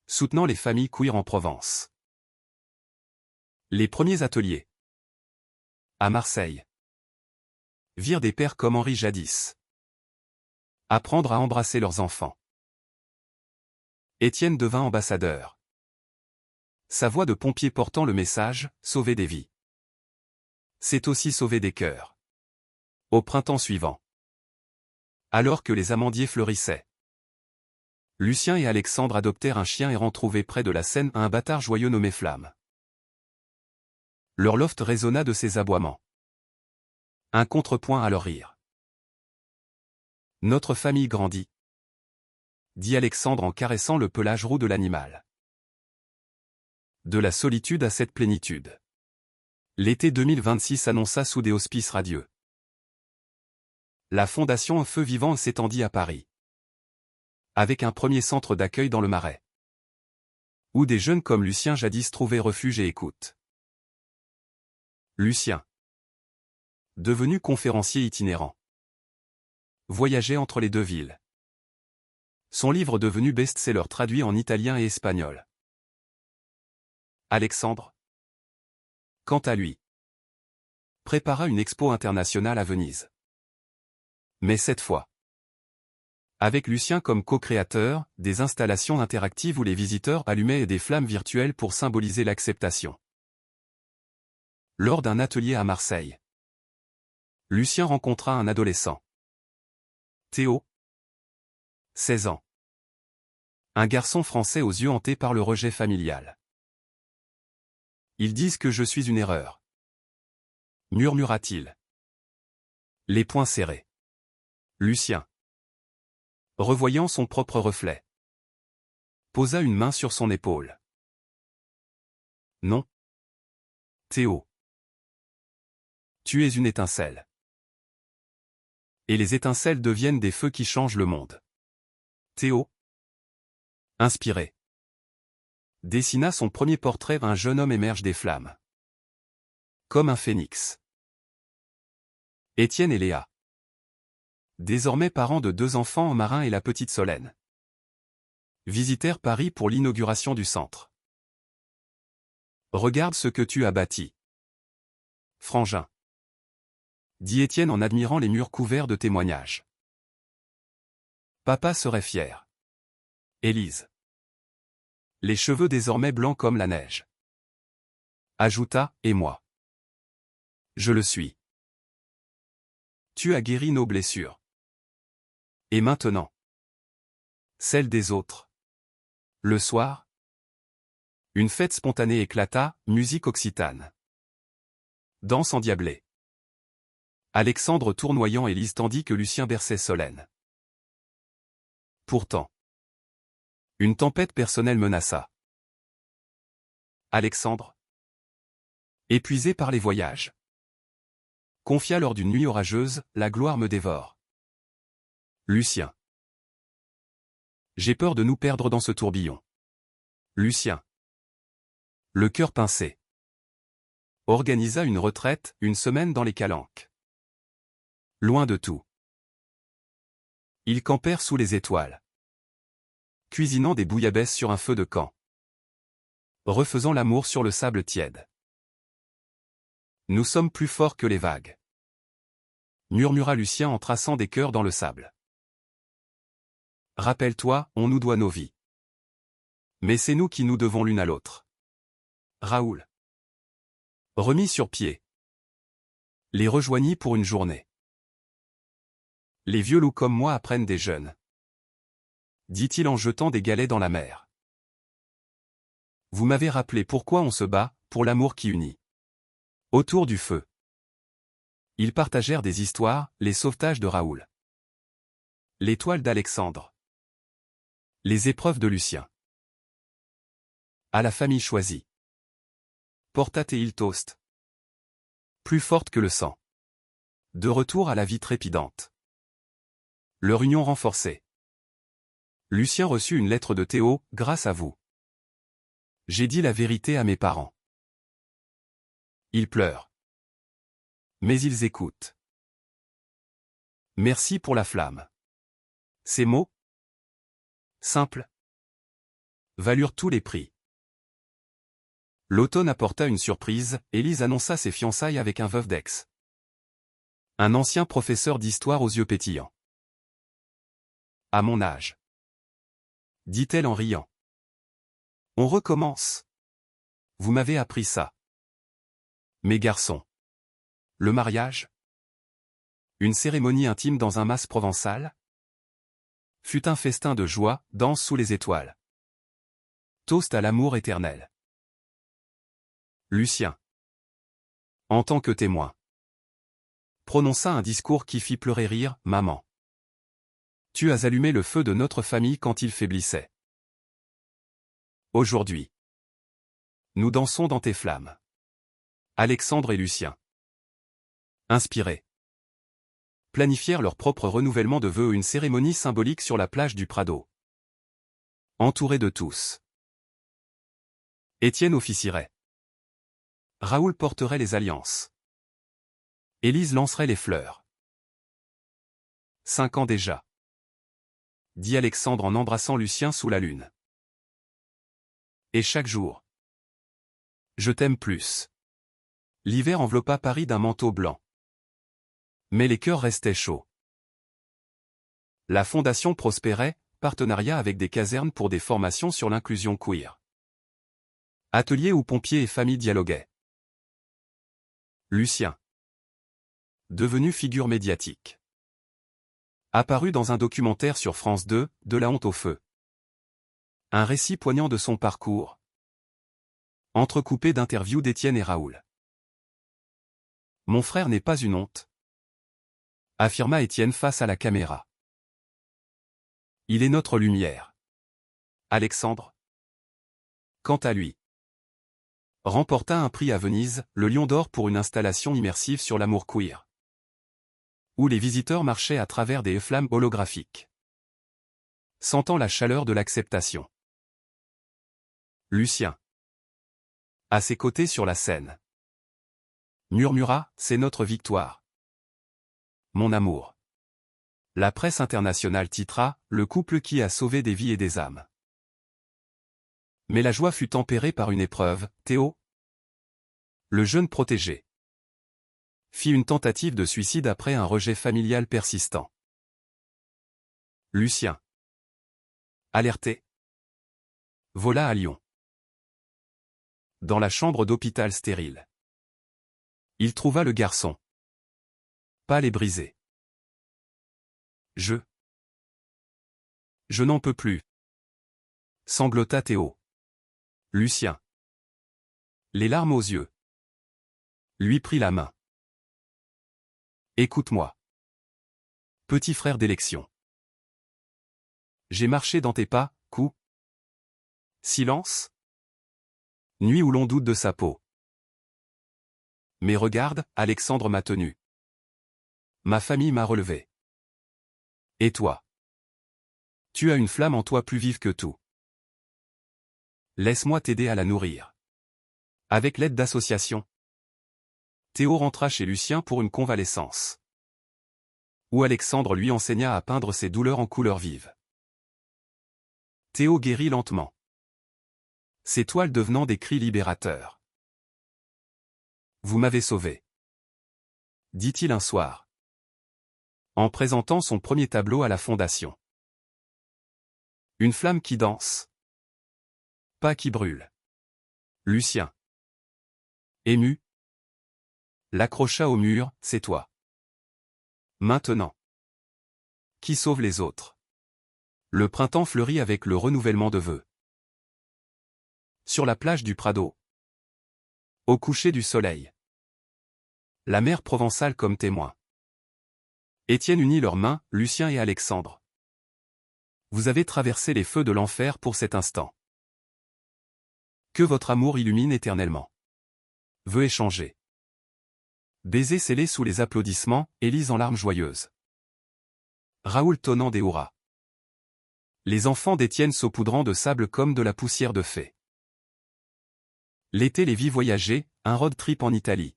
Soutenant les familles queer en Provence. Les premiers ateliers. À Marseille. Virent des pères comme Henri jadis. Apprendre à embrasser leurs enfants. Étienne devint ambassadeur. Sa voix de pompier portant le message, sauver des vies. C'est aussi sauver des cœurs. Au printemps suivant. Alors que les amandiers fleurissaient. Lucien et Alexandre adoptèrent un chien errant trouvé près de la Seine à un bâtard joyeux nommé Flamme. Leur loft résonna de ses aboiements. Un contrepoint à leur rire. Notre famille grandit. Dit Alexandre en caressant le pelage roux de l'animal. De la solitude à cette plénitude. L'été 2026 annonça sous des auspices radieux. La fondation Un Feu Vivant s'étendit à Paris. Avec un premier centre d'accueil dans le Marais. Où des jeunes comme Lucien jadis trouvaient refuge et écoute. Lucien. Devenu conférencier itinérant. Voyageait entre les deux villes. Son livre devenu best-seller traduit en italien et espagnol. Alexandre. Quant à lui. Prépara une expo internationale à Venise. Mais cette fois. Avec Lucien comme co-créateur, des installations interactives où les visiteurs allumaient des flammes virtuelles pour symboliser l'acceptation. Lors d'un atelier à Marseille. Lucien rencontra un adolescent. Théo. 16 ans. Un garçon français aux yeux hantés par le rejet familial. Ils disent que je suis une erreur. Murmura-t-il. Les poings serrés. Lucien. Revoyant son propre reflet. Posa une main sur son épaule. Non. Théo. Tu es une étincelle. Et les étincelles deviennent des feux qui changent le monde. Théo. Inspiré. Dessina son premier portrait, un jeune homme émerge des flammes. Comme un phénix. Étienne et Léa. Désormais parents de 2 enfants, Marin et la petite Solène. Visitèrent Paris pour l'inauguration du centre. Regarde ce que tu as bâti. Frangin. Dit Étienne en admirant les murs couverts de témoignages. Papa serait fier. Élise. Les cheveux désormais blancs comme la neige. Ajouta, et moi. Je le suis. Tu as guéri nos blessures. Et maintenant? Celles des autres. Le soir? Une fête spontanée éclata, musique occitane. Danse endiablée. Alexandre tournoyant Élise tandis que Lucien berçait Solène. Pourtant. Une tempête personnelle menaça. Alexandre. Épuisé par les voyages. Confia lors d'une nuit orageuse, la gloire me dévore. Lucien. J'ai peur de nous perdre dans ce tourbillon. Lucien. Le cœur pincé. Organisa une retraite, une semaine dans les Calanques. Loin de tout. Ils campèrent sous les étoiles. Cuisinant des bouillabaisse sur un feu de camp. Refaisant l'amour sur le sable tiède. Nous sommes plus forts que les vagues. Murmura Lucien en traçant des cœurs dans le sable. Rappelle-toi, on nous doit nos vies. Mais c'est nous qui nous devons l'une à l'autre. Raoul. Remis sur pied. Les rejoignit pour une journée. Les vieux loups comme moi apprennent des jeunes. Dit-il en jetant des galets dans la mer. Vous m'avez rappelé pourquoi on se bat, pour l'amour qui unit. Autour du feu. Ils partagèrent des histoires, les sauvetages de Raoul. L'étoile d'Alexandre. Les épreuves de Lucien. À la famille choisie. Portat et il toast. Plus forte que le sang. De retour à la vie trépidante. Leur union renforcée. Lucien reçut une lettre de Théo, grâce à vous. J'ai dit la vérité à mes parents. Ils pleurent. Mais ils écoutent. Merci pour la flamme. Ces mots, simples, valurent tous les prix. L'automne apporta une surprise, Élise annonça ses fiançailles avec un veuf d'Aix. Un ancien professeur d'histoire aux yeux pétillants. À mon âge. Dit-elle en riant. On recommence. Vous m'avez appris ça. Mes garçons. Le mariage? Une cérémonie intime dans un mas provençal? Fut un festin de joie, danse sous les étoiles. Toast à l'amour éternel. Lucien. En tant que témoin. Prononça un discours qui fit pleurer rire, maman. Tu as allumé le feu de notre famille quand il faiblissait. Aujourd'hui. Nous dansons dans tes flammes. Alexandre et Lucien. Inspirés. Planifièrent leur propre renouvellement de vœux, une cérémonie symbolique sur la plage du Prado. Entourés de tous. Étienne officierait. Raoul porterait les alliances. Élise lancerait les fleurs. 5 ans déjà. Dit Alexandre en embrassant Lucien sous la lune. Et chaque jour. Je t'aime plus. L'hiver enveloppa Paris d'un manteau blanc. Mais les cœurs restaient chauds. La fondation prospérait, partenariat avec des casernes pour des formations sur l'inclusion queer. Atelier où pompiers et familles dialoguaient. Lucien. Devenu figure médiatique. Apparu dans un documentaire sur France 2, De la honte au feu. Un récit poignant de son parcours. Entrecoupé d'interviews d'Étienne et Raoul. Mon frère n'est pas une honte. Affirma Étienne face à la caméra. Il est notre lumière. Alexandre. Quant à lui. Remporta un prix à Venise, le Lion d'Or pour une installation immersive sur l'amour queer. Où les visiteurs marchaient à travers des flammes holographiques. Sentant la chaleur de l'acceptation. Lucien. À ses côtés sur la scène. Murmura, c'est notre victoire. Mon amour. La presse internationale titra, le couple qui a sauvé des vies et des âmes. Mais la joie fut tempérée par une épreuve, Théo. Le jeune protégé. Fit une tentative de suicide après un rejet familial persistant. Lucien. Alerté. Vola à Lyon. Dans la chambre d'hôpital stérile. Il trouva le garçon. Pâle et brisé. Je n'en peux plus. Sanglota Théo. Lucien. Les larmes aux yeux. Lui prit la main. Écoute-moi. Petit frère d'élection. J'ai marché dans tes pas, coup. Silence. Nuit où l'on doute de sa peau. Mais regarde, Alexandre m'a tenu. Ma famille m'a relevé. Et toi? Tu as une flamme en toi plus vive que tout. Laisse-moi t'aider à la nourrir. Avec l'aide d'associations. Théo rentra chez Lucien pour une convalescence. Où Alexandre lui enseigna à peindre ses douleurs en couleurs vives. Théo guérit lentement. Ses toiles devenant des cris libérateurs. Vous m'avez sauvé, dit-il un soir, en présentant son premier tableau à la fondation. Une flamme qui danse. Pas qui brûle. Lucien, ému, l'accrocha au mur, c'est toi. Maintenant. Qui sauve les autres? Le printemps fleurit avec le renouvellement de vœux. Sur la plage du Prado. Au coucher du soleil. La mer provençale comme témoin. Étienne unit leurs mains, Lucien et Alexandre. Vous avez traversé les feux de l'enfer pour cet instant. Que votre amour illumine éternellement. Vœux échangés. Baiser scellé sous les applaudissements, Élise en larmes joyeuses. Raoul tonnant des hurrahs. Les enfants d'Étienne saupoudrant de sable comme de la poussière de fée. L'été les vit voyager, un road trip en Italie.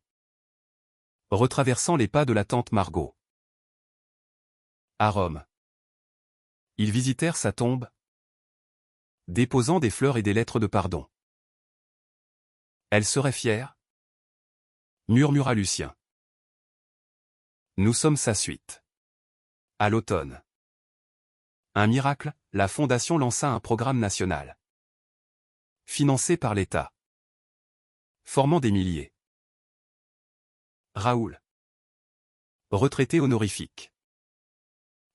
Retraversant les pas de la tante Margot. À Rome. Ils visitèrent sa tombe, déposant des fleurs et des lettres de pardon. Elle serait fière? Murmura Lucien. Nous sommes sa suite. À l'automne. Un miracle, la Fondation lança un programme national. Financé par l'État. Formant des milliers. Raoul. Retraité honorifique.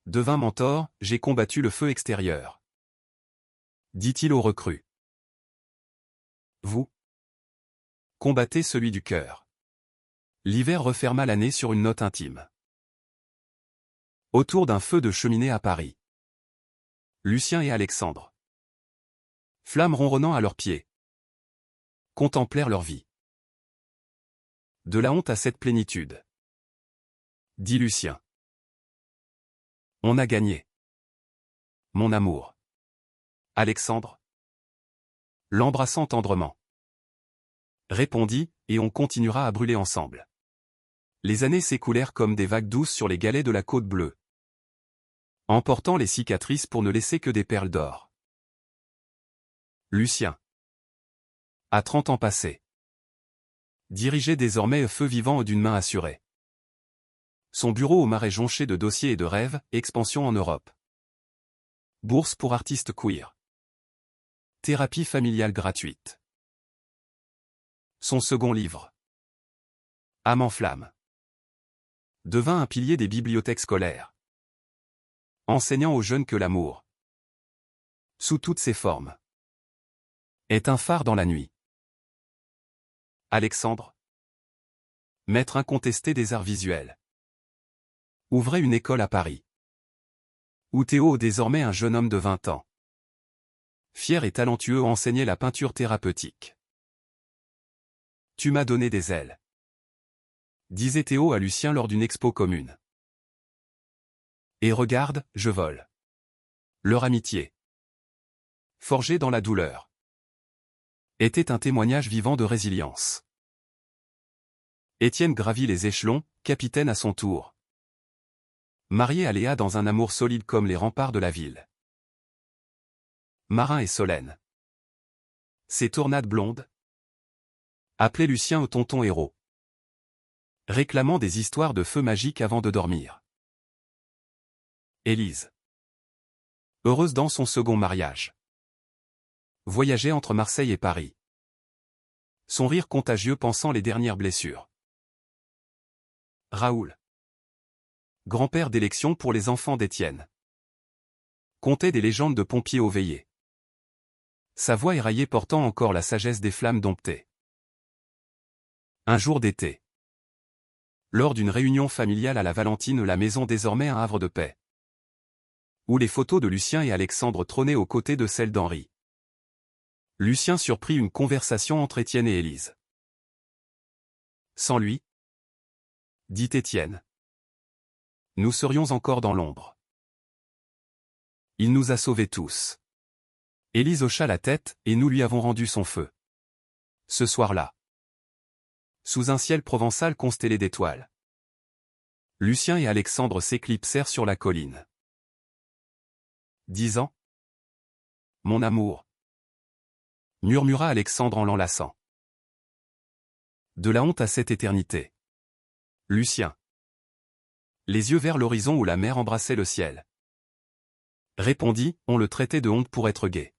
Devint mentor, j'ai combattu le feu extérieur. Dit-il aux recrues. Vous? Combattez celui du cœur. L'hiver referma l'année sur une note intime. Autour d'un feu de cheminée à Paris. Lucien et Alexandre. Flammes ronronnant à leurs pieds. Contemplèrent leur vie. De la honte à cette plénitude. Dit Lucien. On a gagné. Mon amour. Alexandre. L'embrassant tendrement. Répondit, et on continuera à brûler ensemble. Les années s'écoulèrent comme des vagues douces sur les galets de la côte bleue. Emportant les cicatrices pour ne laisser que des perles d'or. Lucien. À 30 ans passés. Dirigeait désormais feu vivant d'une main assurée. Son bureau au Marais jonché de dossiers et de rêves, expansion en Europe. Bourse pour artistes queer. Thérapie familiale gratuite. Son second livre. Âme en flamme. Devint un pilier des bibliothèques scolaires. Enseignant aux jeunes que l'amour, sous toutes ses formes, est un phare dans la nuit. Alexandre. Maître incontesté des arts visuels. Ouvrait une école à Paris. Où Théo, désormais un jeune homme de 20 ans. Fier et talentueux, enseignait la peinture thérapeutique. Tu m'as donné des ailes. Disait Théo à Lucien lors d'une expo commune. Et regarde, je vole. Leur amitié, forgée dans la douleur, était un témoignage vivant de résilience. Étienne gravit les échelons, capitaine à son tour. Marié à Léa dans un amour solide comme les remparts de la ville. Marin et Solène. Ces tornades blondes. Appelait Lucien au tonton héros. Réclamant des histoires de feu magique avant de dormir. Élise. Heureuse dans son second mariage. Voyageait entre Marseille et Paris. Son rire contagieux pansant les dernières blessures. Raoul. Grand-père d'élection pour les enfants d'Étienne. Contait des légendes de pompiers aux veillées. Sa voix éraillée portant encore la sagesse des flammes domptées. Un jour d'été. Lors d'une réunion familiale à la Valentine, la maison désormais un havre de paix. Où les photos de Lucien et Alexandre trônaient aux côtés de celles d'Henri. Lucien surprit une conversation entre Étienne et Élise. Sans lui, dit Étienne. nous serions encore dans l'ombre. Il nous a sauvés tous. Élise hocha la tête, et nous lui avons rendu son feu. Ce soir-là, sous un ciel provençal constellé d'étoiles, Lucien et Alexandre s'éclipsèrent sur la colline. 10 ans. Mon amour, murmura Alexandre en l'enlaçant. De la honte à cette éternité. Lucien. Les yeux vers l'horizon où la mer embrassait le ciel. Répondit, on le traitait de honte pour être gai.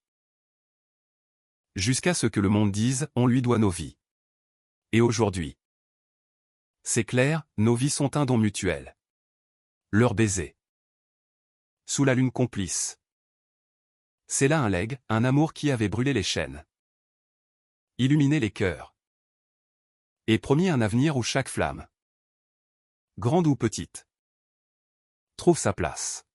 Jusqu'à ce que le monde dise, on lui doit nos vies. Et aujourd'hui, c'est clair, nos vies sont un don mutuel. Leur baiser. Sous la lune complice. C'est là un legs, un amour qui avait brûlé les chaînes. Illuminé les cœurs. Et promis un avenir où chaque flamme, grande ou petite, trouve sa place.